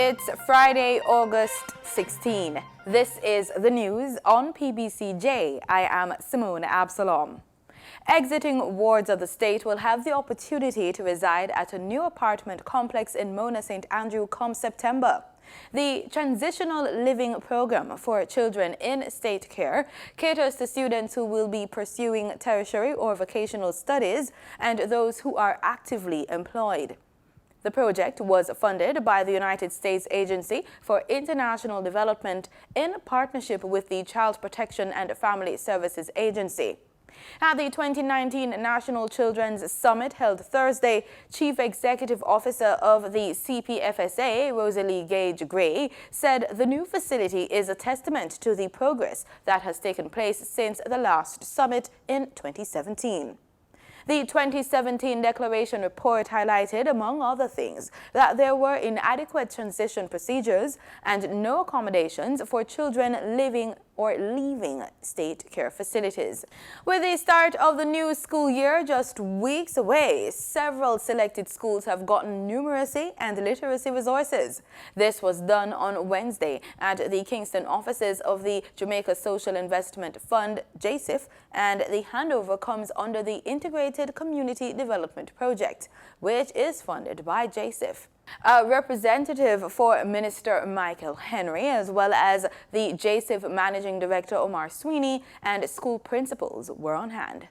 It's Friday, August 16. This is the news on PBCJ. I am Simone Absalom. Exiting wards of the state will have the opportunity to reside at a new apartment complex in Mona St. Andrew come September. The Transitional Living program for children in state care caters to students who will be pursuing tertiary or vocational studies and those who are actively employed. The project was funded by the United States Agency for International Development in partnership with the Child Protection and Family Services Agency. At the 2019 National Children's Summit held Thursday, Chief Executive Officer of the CPFSA, Rosalie Gage-Gray, said the new facility is a testament to the progress that has taken place since the last summit in 2017. The 2017 declaration report highlighted, among other things, that there were inadequate transition procedures and no accommodations for children living or leaving state care facilities. With the start of the new school year just weeks away, several selected schools have gotten numeracy and literacy resources. This was done on Wednesday at the Kingston offices of the Jamaica Social Investment Fund, JSIF, and the handover comes under the Integrated Community Development Project, which is funded by JSIF. A representative for Minister Michael Henry, as well as the JSIF Managing Director Omar Sweeney and school principals were on hand.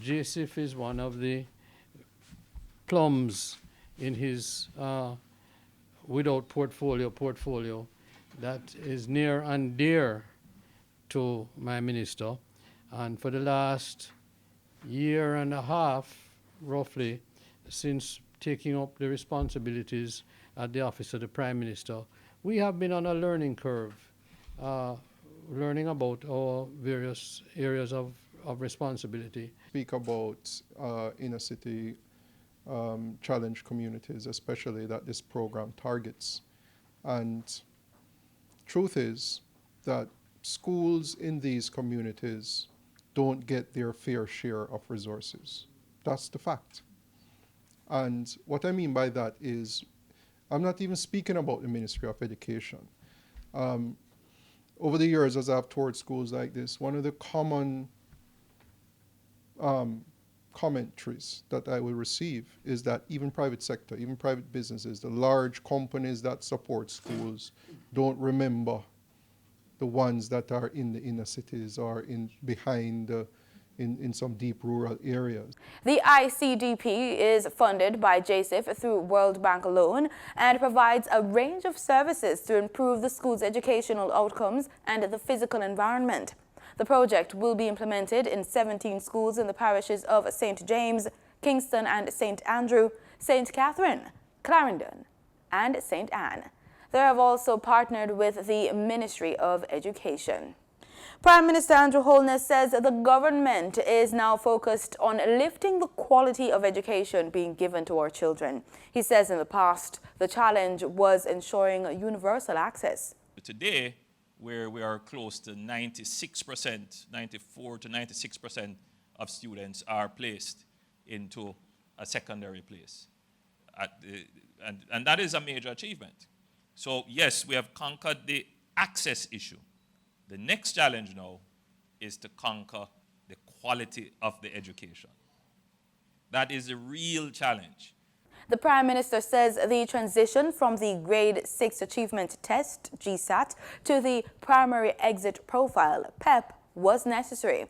JSIF is one of the plums in his without portfolio that is near and dear to my minister. And for the last year and a half, roughly, since taking up the responsibilities at the office of the Prime Minister, we have been on a learning curve, learning about our various areas of responsibility. Speak about inner city challenged communities, especially that this program targets. And truth is that schools in these communities don't get their fair share of resources. That's the fact. And what I mean by that is, I'm not even speaking about the Ministry of Education. Over the years, as I've toured schools like this, one of the common commentaries that I will receive is that even private sector, even private businesses, the large companies that support schools don't remember the ones that are in the inner cities or behind in some deep rural areas. The ICDP is funded by JSIF through World Bank loan and provides a range of services to improve the school's educational outcomes and the physical environment. The project will be implemented in 17 schools in the parishes of St. James, Kingston and St. Andrew, St. Catherine, Clarendon and St. Anne. They have also partnered with the Ministry of Education. Prime Minister Andrew Holness says the government is now focused on lifting the quality of education being given to our children. He says in the past, the challenge was ensuring universal access. Today, where we are close to 96%, 94 to 96% of students are placed into a secondary place. And that is a major achievement. So yes, we have conquered the access issue. The next challenge now is to conquer the quality of the education. That is a real challenge. The Prime Minister says the transition from the Grade 6 Achievement Test, GSAT, to the Primary Exit Profile, PEP, was necessary.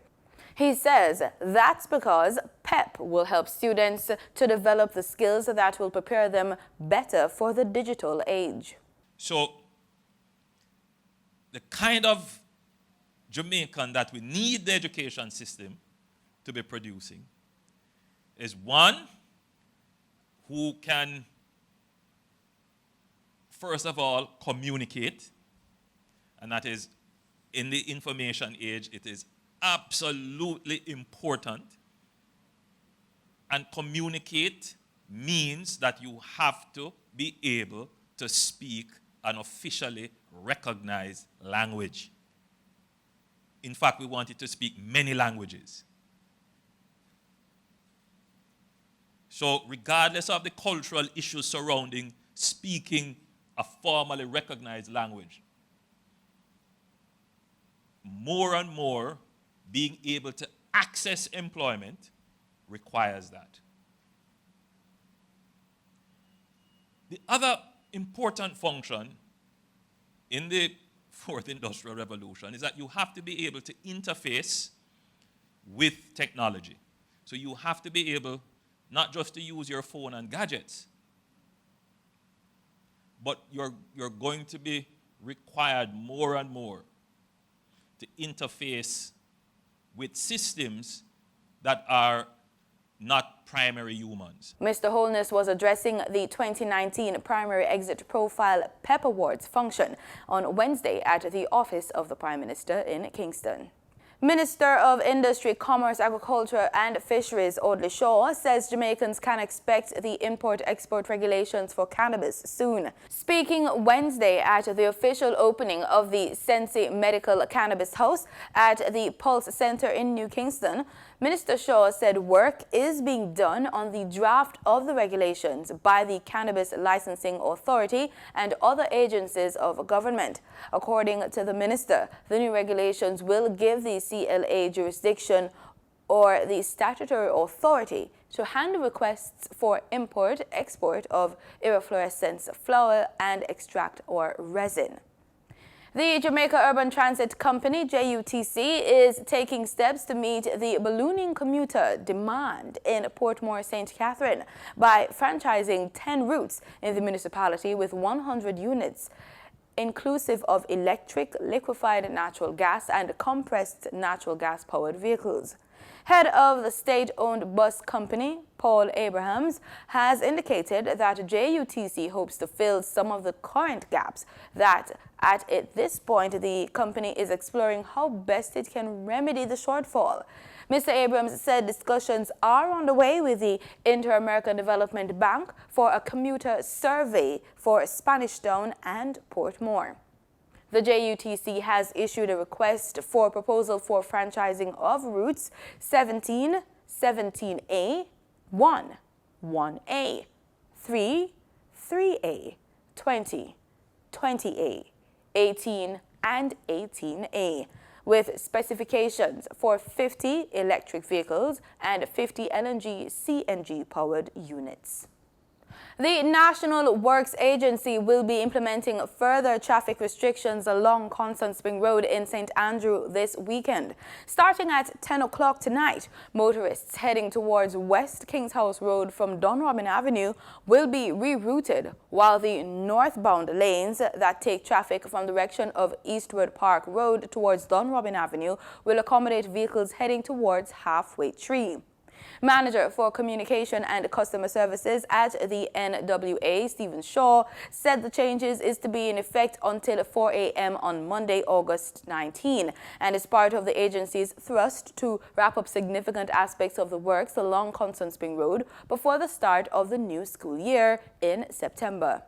He says that's because PEP will help students to develop the skills that will prepare them better for the digital age. So the kind of Jamaican that we need the education system to be producing is one who can, first of all, communicate, and that is, in the information age, it is absolutely important. And communicate means that you have to be able to speak an officially recognized language. In fact, we wanted to speak many languages. So regardless of the cultural issues surrounding speaking a formally recognized language. More and more, being able to access employment requires that. The other important function in the fourth industrial revolution is that you have to be able to interface with technology. So you have to be able not just to use your phone and gadgets, but you're going to be required more and more to interface with systems that are not primary humans. Mr. Holness was addressing the 2019 Primary Exit Profile PEP Awards function on Wednesday at the office of the Prime Minister in Kingston. Minister of Industry, Commerce, Agriculture and Fisheries, Audley Shaw, says Jamaicans can expect the import-export regulations for cannabis soon. Speaking Wednesday at the official opening of the Sensi Medical Cannabis House at the Pulse Center in New Kingston, Minister Shaw said work is being done on the draft of the regulations by the Cannabis Licensing Authority and other agencies of government. According to the minister, the new regulations will give the CLA jurisdiction or the statutory authority to handle requests for import, export of irreflorescence flower and extract or resin. The Jamaica Urban Transit Company, JUTC, is taking steps to meet the ballooning commuter demand in Portmore, St. Catherine by franchising 10 routes in the municipality with 100 units, inclusive of electric, liquefied natural gas and compressed natural gas powered vehicles. Head of the state-owned bus company, Paul Abrahams, has indicated that JUTC hopes to fill some of the current gaps that at this point the company is exploring how best it can remedy the shortfall. Mr. Abrams said discussions are underway with the Inter-American Development Bank for a commuter survey for Spanish Town and Portmore. The JUTC has issued a request for proposal for franchising of routes 17, 17A, 1, 1A, 3, 3A, 20, 20A, 18, and 18A, with specifications for 50 electric vehicles and 50 LNG CNG powered units. The National Works Agency will be implementing further traffic restrictions along Constant Spring Road in St. Andrew this weekend. Starting at 10 o'clock tonight, motorists heading towards West Kings House Road from Dunrobin Avenue will be rerouted, while the northbound lanes that take traffic from the direction of Eastward Park Road towards Dunrobin Avenue will accommodate vehicles heading towards Halfway Tree. Manager for Communication and Customer Services at the NWA, Stephen Shaw, said the changes is to be in effect until 4 a.m. on Monday, August 19, and is part of the agency's thrust to wrap up significant aspects of the works along Constant Spring Road before the start of the new school year in September.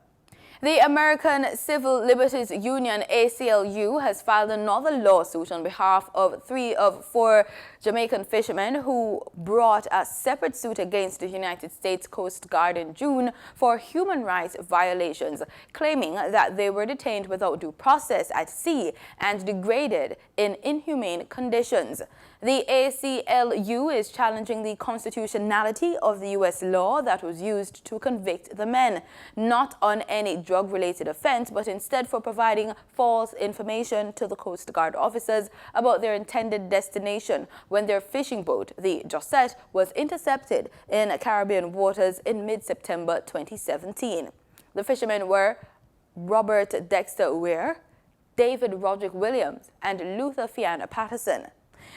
The American Civil Liberties Union, ACLU, has filed another lawsuit on behalf of 3 of 4 Jamaican fishermen who brought a separate suit against the United States Coast Guard in June for human rights violations, claiming that they were detained without due process at sea and degraded in inhumane conditions. The ACLU is challenging the constitutionality of the U.S. law that was used to convict the men, not on any drug-related offense, but instead for providing false information to the Coast Guard officers about their intended destination when their fishing boat, the JSIF, was intercepted in Caribbean waters in mid-September 2017. The fishermen were Robert Dexter Weir, David Roderick Williams, and Luther Fianna Patterson.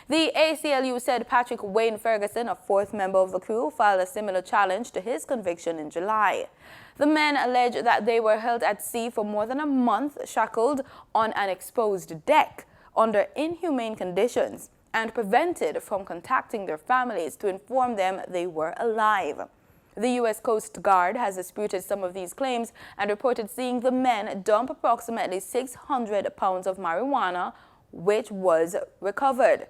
The ACLU said Patrick Wayne Ferguson, a 4th member of the crew, filed a similar challenge to his conviction in July. The men allege that they were held at sea for more than a month, shackled on an exposed deck under inhumane conditions, and prevented from contacting their families to inform them they were alive. The U.S. Coast Guard has disputed some of these claims and reported seeing the men dump approximately 600 pounds of marijuana, which was recovered.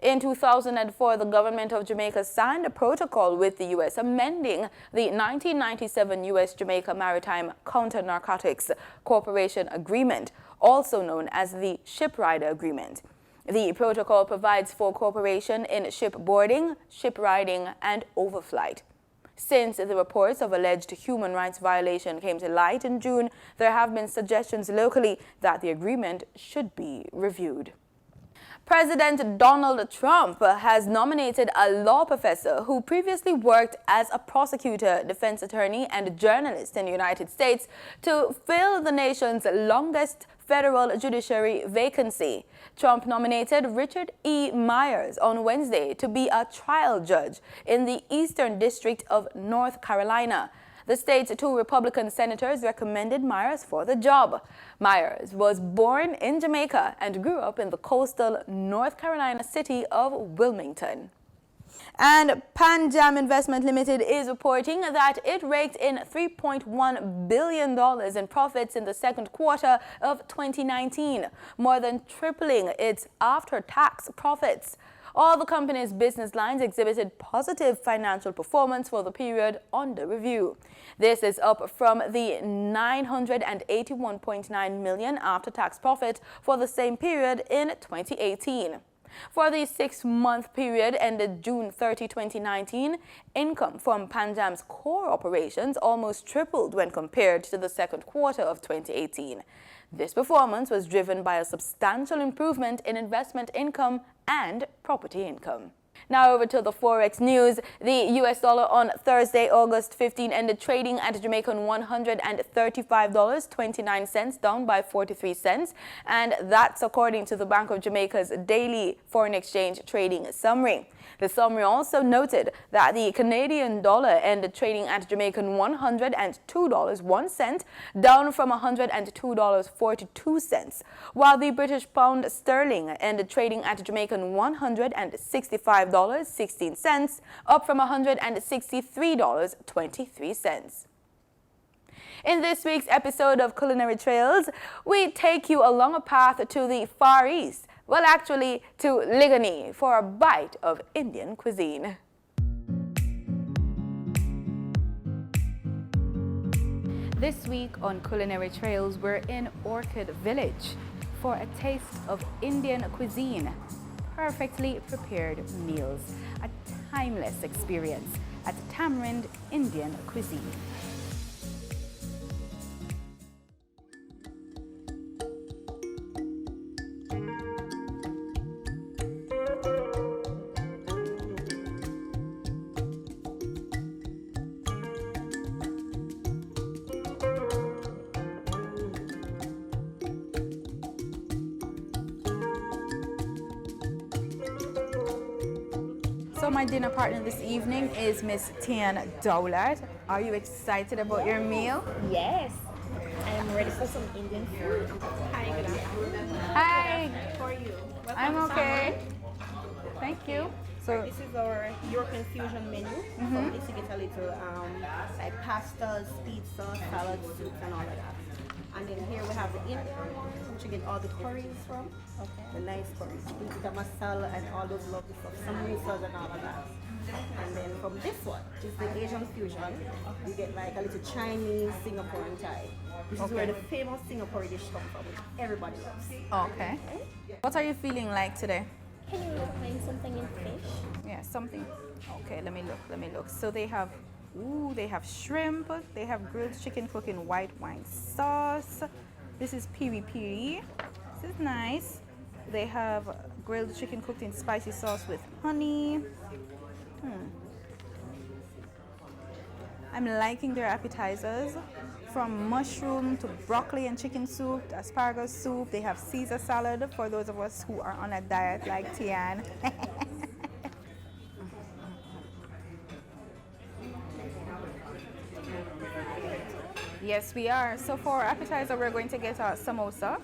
In 2004, the government of Jamaica signed a protocol with the U.S. amending the 1997 U.S.-Jamaica Maritime Counter-Narcotics Cooperation Agreement, also known as the Shipwrighter Agreement. The protocol provides for cooperation in shipboarding, shipriding, and overflight. Since the reports of alleged human rights violation came to light in June, there have been suggestions locally that the agreement should be reviewed. President Donald Trump has nominated a law professor who previously worked as a prosecutor, defense attorney, and journalist in the United States to fill the nation's longest federal judiciary vacancy. Trump nominated Richard E. Myers on Wednesday to be a trial judge in the Eastern District of North Carolina. The state's two Republican senators recommended Myers for the job. Myers was born in Jamaica and grew up in the coastal North Carolina city of Wilmington. And Pancham Investment Limited is reporting that it raked in $3.1 billion in profits in the second quarter of 2019, more than tripling its after-tax profits. All the company's business lines exhibited positive financial performance for the period under review. This is up from the $981.9 million after-tax profit for the same period in 2018. For the 6-month period ended June 30, 2019, income from Pancham's core operations almost tripled when compared to the second quarter of 2018. This performance was driven by a substantial improvement in investment income and property income. Now over to the Forex news. The US dollar on Thursday, August 15, ended trading at Jamaican $135.29, down by 43 cents. And that's according to the Bank of Jamaica's daily foreign exchange trading summary. The summary also noted that the Canadian dollar ended trading at Jamaican $102.01, down from $102.42, while the British pound sterling ended trading at Jamaican $165.16, up from $163.23. In this week's episode of Culinary Trails, we take you along a path to the Far East, well, actually to Ligani, for a bite of Indian cuisine. This week on Culinary Trails, we're in Orchid Village for a taste of Indian cuisine. Perfectly prepared meals, a timeless experience at Tamarind Indian Cuisine. So my dinner partner this evening is Miss Tian Dowlard. Are you excited about your meal? Yes, I am ready for some Indian food. Hi, good afternoon. Hi. How are you? I'm okay. Thank you. So This is our European fusion menu. From this you get a little like pastas, pizza, salad, soups, and all of that. And then here we have the Indian one, which you get all the curries from. Okay. The nice curries, the masala and all those lovely stuff, some risas and all of that. And then from this one, which is the Asian fusion, you get like a little Chinese, Singaporean Thai. This is where the famous Singapore dish comes from, which everybody loves. okay. What are you feeling like today? Can you recommend something in fish? Yeah, something. Okay, let me look. So they have shrimp, they have grilled chicken cooked in white wine sauce. This is piri. This is nice. They have grilled chicken cooked in spicy sauce with honey. I'm liking their appetizers, from mushroom to broccoli and chicken soup, to asparagus soup. They have Caesar salad for those of us who are on a diet like Tian. Yes, we are. So for appetizer, we're going to get a samosa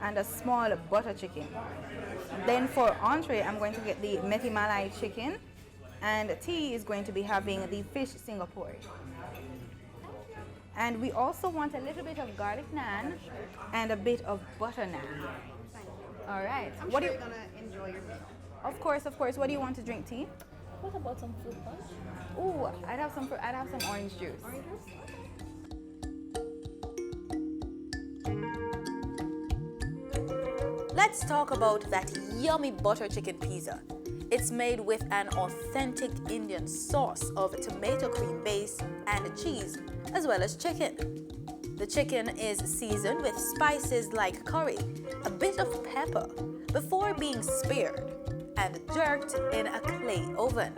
and a small butter chicken. Then for entree, I'm going to get the methi malai chicken, and tea is going to be having the fish Singapore. And we also want a little bit of garlic naan and a bit of butter naan. All right. I'm sure you're gonna enjoy your meal. Of course, of course. What do you want to drink? Tea? What about some fruit punch? Ooh, I'd have some orange juice. Orange juice? Let's talk about that yummy butter chicken pizza. It's made with an authentic Indian sauce of tomato cream base and cheese, as well as chicken. The chicken is seasoned with spices like curry, a bit of pepper, before being speared and jerked in a clay oven.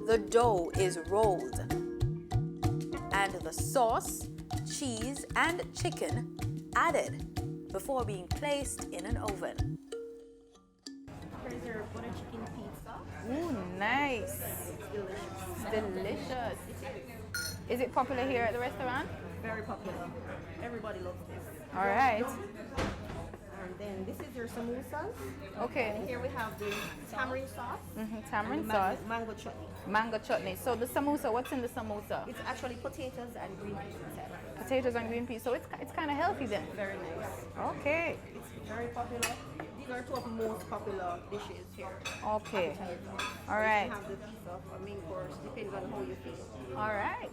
The dough is rolled, and the sauce, cheese, and chicken added before being placed in an oven. Here's your butter chicken pizza. Ooh, nice. Delicious. Delicious. Is it popular here at the restaurant? Very popular. Everybody loves this. All right. And then this is your samosas. Okay. And here we have the tamarind sauce. Tamarind and sauce, mango chutney. mango chutney. So the samosa, what's in the samosa? It's actually potatoes and green peas inside. Potatoes and green peas. So it's kind of healthy then. Very nice. Okay. It's very popular. These are two of the most popular dishes here. Okay. Appetizers. All right. You can have the pizza for main course, depends on how you feel. All right.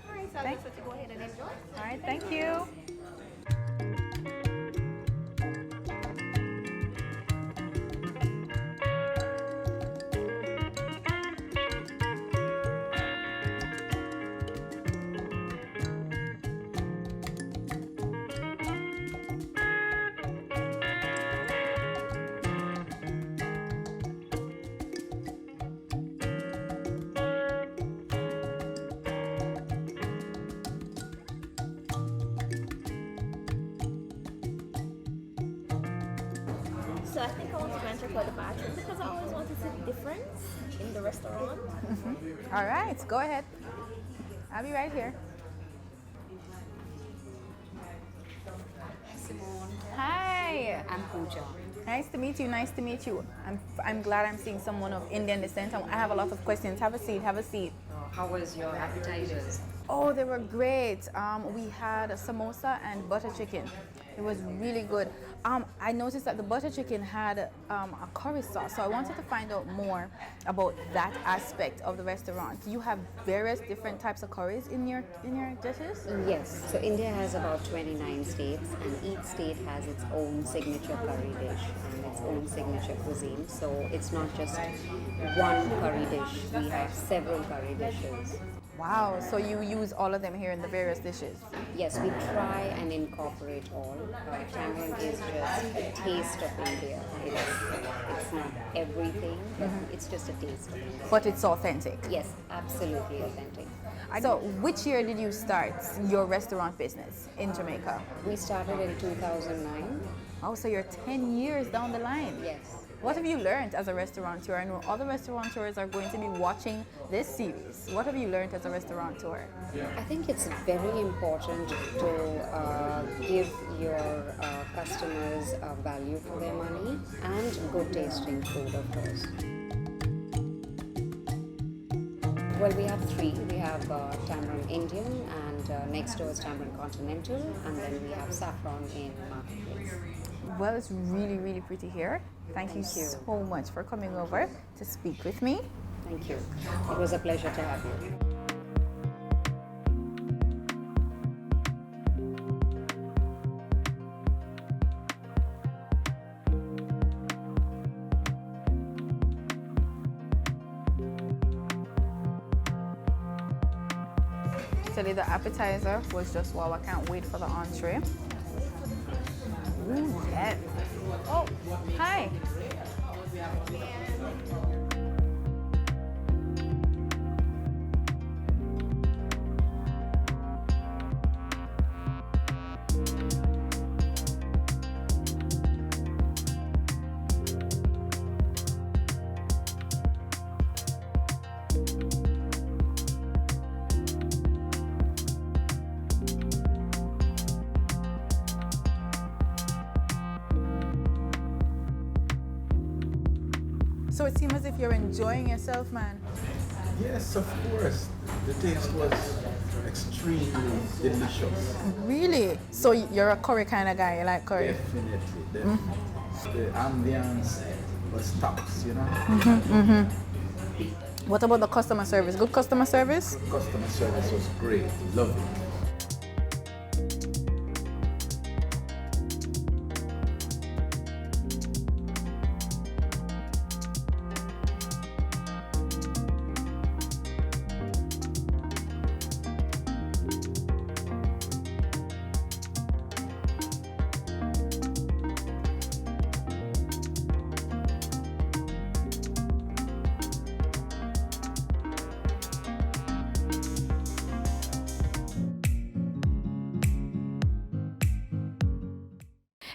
All right, so I'll Thank- just let you go ahead and enjoy. All right. Thank you. So I think I want to venture for the bathroom because I always want to see the difference in the restaurant. All right. Go ahead. I'll be right here. Hi. I'm Pooja. Nice to meet you. Nice to meet you. I'm glad I'm seeing someone of Indian descent. I have a lot of questions. Have a seat. Have a seat. How was your appetizers? Oh, they were great. We had a samosa and butter chicken. It was really good. I noticed that the butter chicken had a curry sauce, so I wanted to find out more about that aspect of the restaurant. You have various different types of curries in your dishes? Yes. So India has about 29 states, and each state has its own signature curry dish and its own signature cuisine. So it's not just one curry dish. We have several curry dishes. Wow, so you use all of them here in the various dishes? Yes, we try and incorporate all. Tamarind is just a taste of India. It's not everything, but it's just a taste of India. But it's authentic. Yes, absolutely authentic. So, which year did you start your restaurant business in Jamaica? We started in 2009. Oh, so you're 10 years down the line. Yes. What have you learned as a restaurateur? I know other restaurateurs are going to be watching this series. What have you learned as a restaurateur? I think it's very important to give your customers value for their money and good tasting food, of course. Well, we have three. We have Tamarind Indian, and next door is Tamarind Continental, and then we have Saffron in Marketplace. Well, it's really, really pretty here. Thank you so much for coming over to speak with me. Thank you. It was a pleasure to have you. Actually, the appetizer was just wow. I can't wait for the entree. Ooh, yes. Oh, hi. So it seems as if you're enjoying yourself, man. Yes, of course. The taste was extremely delicious. Really? So you're a curry kind of guy, you like curry? Definitely, definitely. The ambience was tops, you know. What about the customer service? Good customer service? Customer service was great. Loved it.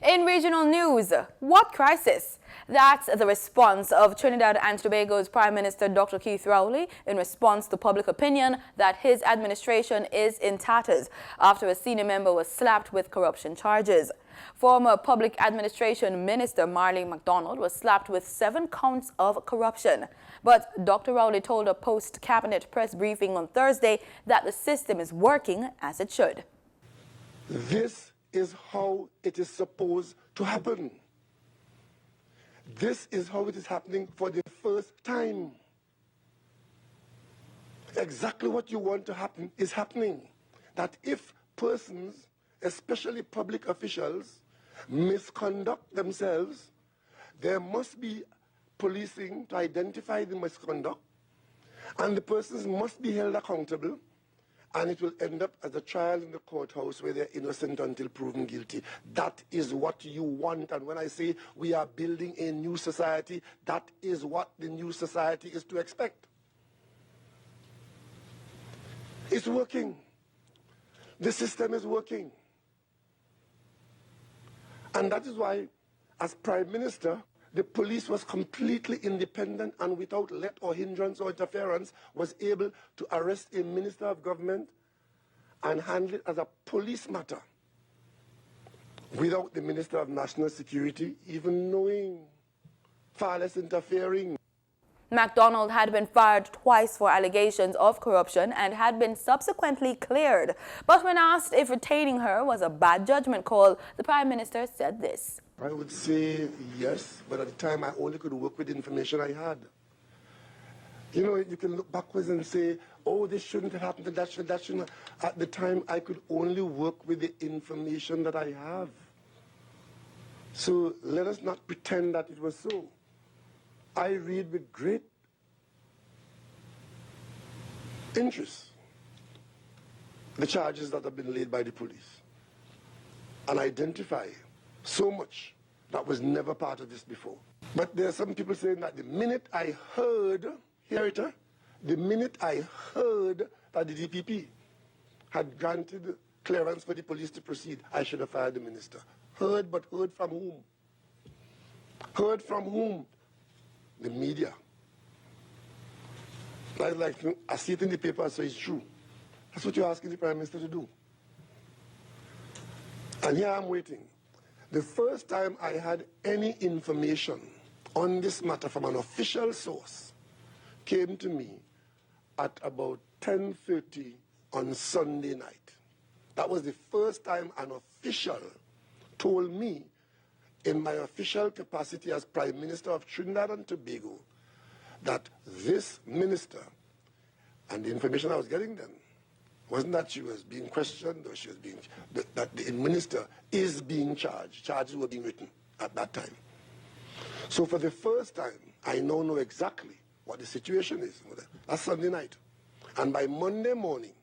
In regional news, what crisis? That's the response of Trinidad and Tobago's Prime Minister Dr. Keith Rowley in response to public opinion that his administration is in tatters after a senior member was slapped with corruption charges. Former Public Administration Minister Marlene MacDonald was slapped with 7 counts of corruption. But Dr. Rowley told a post-cabinet press briefing on Thursday that the system is working as it should. This is how it is supposed to happen. This is how it is happening for the first time. Exactly what you want to happen is happening. That if persons, especially public officials, misconduct themselves, there must be policing to identify the misconduct, and the persons must be held accountable, and it will end up as a trial in the courthouse where they're innocent until proven guilty. That is what you want. And when I say we are building a new society, that is what the new society is to expect. It's working. The system is working. And that is why, as Prime Minister, the police was completely independent and without let or hindrance or interference was able to arrest a minister of government and handle it as a police matter without the Minister of National Security even knowing, far less interfering. MacDonald had been fired twice for allegations of corruption and had been subsequently cleared. But when asked if retaining her was a bad judgment call, the Prime Minister said this. I would say yes, but at the time I only could work with the information I had. You know, you can look backwards and say, oh, this shouldn't have happened, that shouldn't. At the time, I could only work with the information that I have. So let us not pretend that it was so. I read with great interest the charges that have been laid by the police and identify so much that was never part of this before. But there are some people saying that the minute I heard, the minute I heard that the DPP had granted clearance for the police to proceed, I should have fired the minister. Heard, but heard from whom? Heard from whom? The media. I see it in the paper, so it's true. That's what you're asking the Prime Minister to do. And here I'm waiting. The first time I had any information on this matter from an official source came to me at about 10:30 on Sunday night. That was the first time an official told me, in my official capacity as Prime Minister of Trinidad and Tobago, that this minister, and the information I was getting then, wasn't that she was being questioned or she was being, that the minister is being charged. Charges were being written at that time. So for the first time, I now know exactly what the situation is. That's Sunday night. And by Monday morning,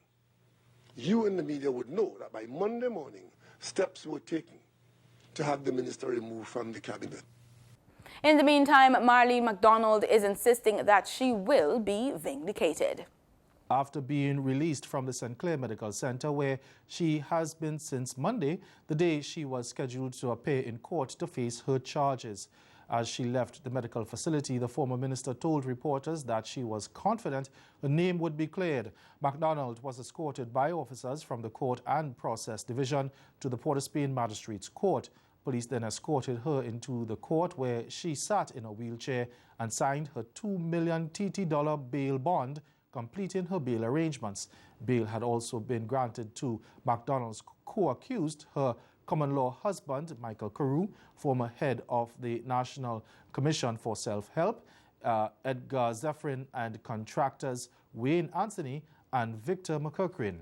you in the media would know that by Monday morning, steps were taken to have the minister removed from the cabinet. In the meantime, Marlene MacDonald is insisting that she will be vindicated. After being released from the St. Clair Medical Center, where she has been since Monday, the day she was scheduled to appear in court to face her charges. As she left the medical facility, the former minister told reporters that she was confident her name would be cleared. MacDonald was escorted by officers from the Court and Process Division to the Port of Spain Magistrates Court. Police then escorted her into the court, where she sat in a wheelchair and signed her $2 million TT bail bond completing her bail arrangements. Bail had also been granted to McDonald's co-accused, her common-law husband, Michael Carew, former head of the National Commission for Self-Help, Edgar Zephyrin, and contractors Wayne Anthony and Victor McCurcrin.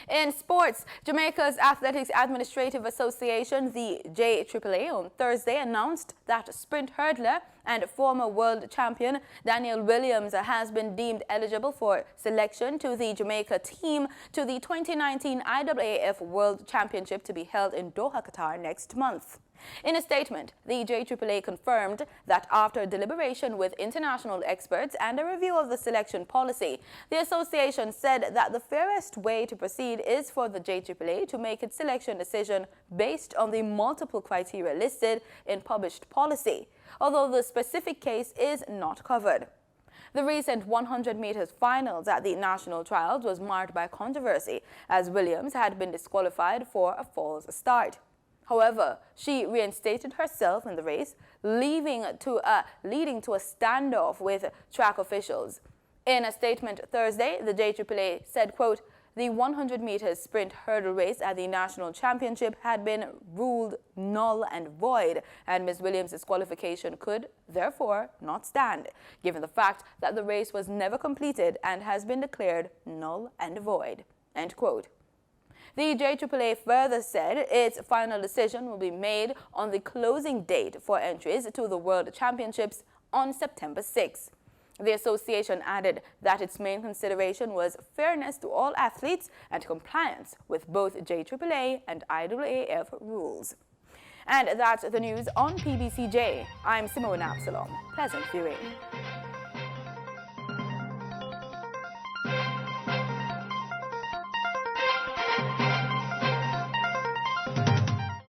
In sports, Jamaica's Athletics Administrative Association, the JAAA, on Thursday announced that sprint hurdler and former world champion Daniel Williams has been deemed eligible for selection to the Jamaica team to the 2019 IAAF World Championship to be held in Doha, Qatar next month. In a statement, the JAAA confirmed that after deliberation with international experts and a review of the selection policy, the association said that the fairest way to proceed is for the JAAA to make its selection decision based on the multiple criteria listed in published policy, although the specific case is not covered. The recent 100 meters finals at the national trials was marked by controversy, as Williams had been disqualified for a false start. However, she reinstated herself in the race, leading to a standoff with track officials. In a statement Thursday, the JAAA said, quote, "The 100 meters sprint hurdle race at the national championship had been ruled null and void, and Ms. Williams' disqualification could, therefore, not stand, given the fact that the race was never completed and has been declared null and void." End quote. The JAAA further said its final decision will be made on the closing date for entries to the World Championships on September 6. The association added that its main consideration was fairness to all athletes and compliance with both JAAA and IAAF rules. And that's the news on PBCJ. I'm Simone Absalom. Pleasant viewing.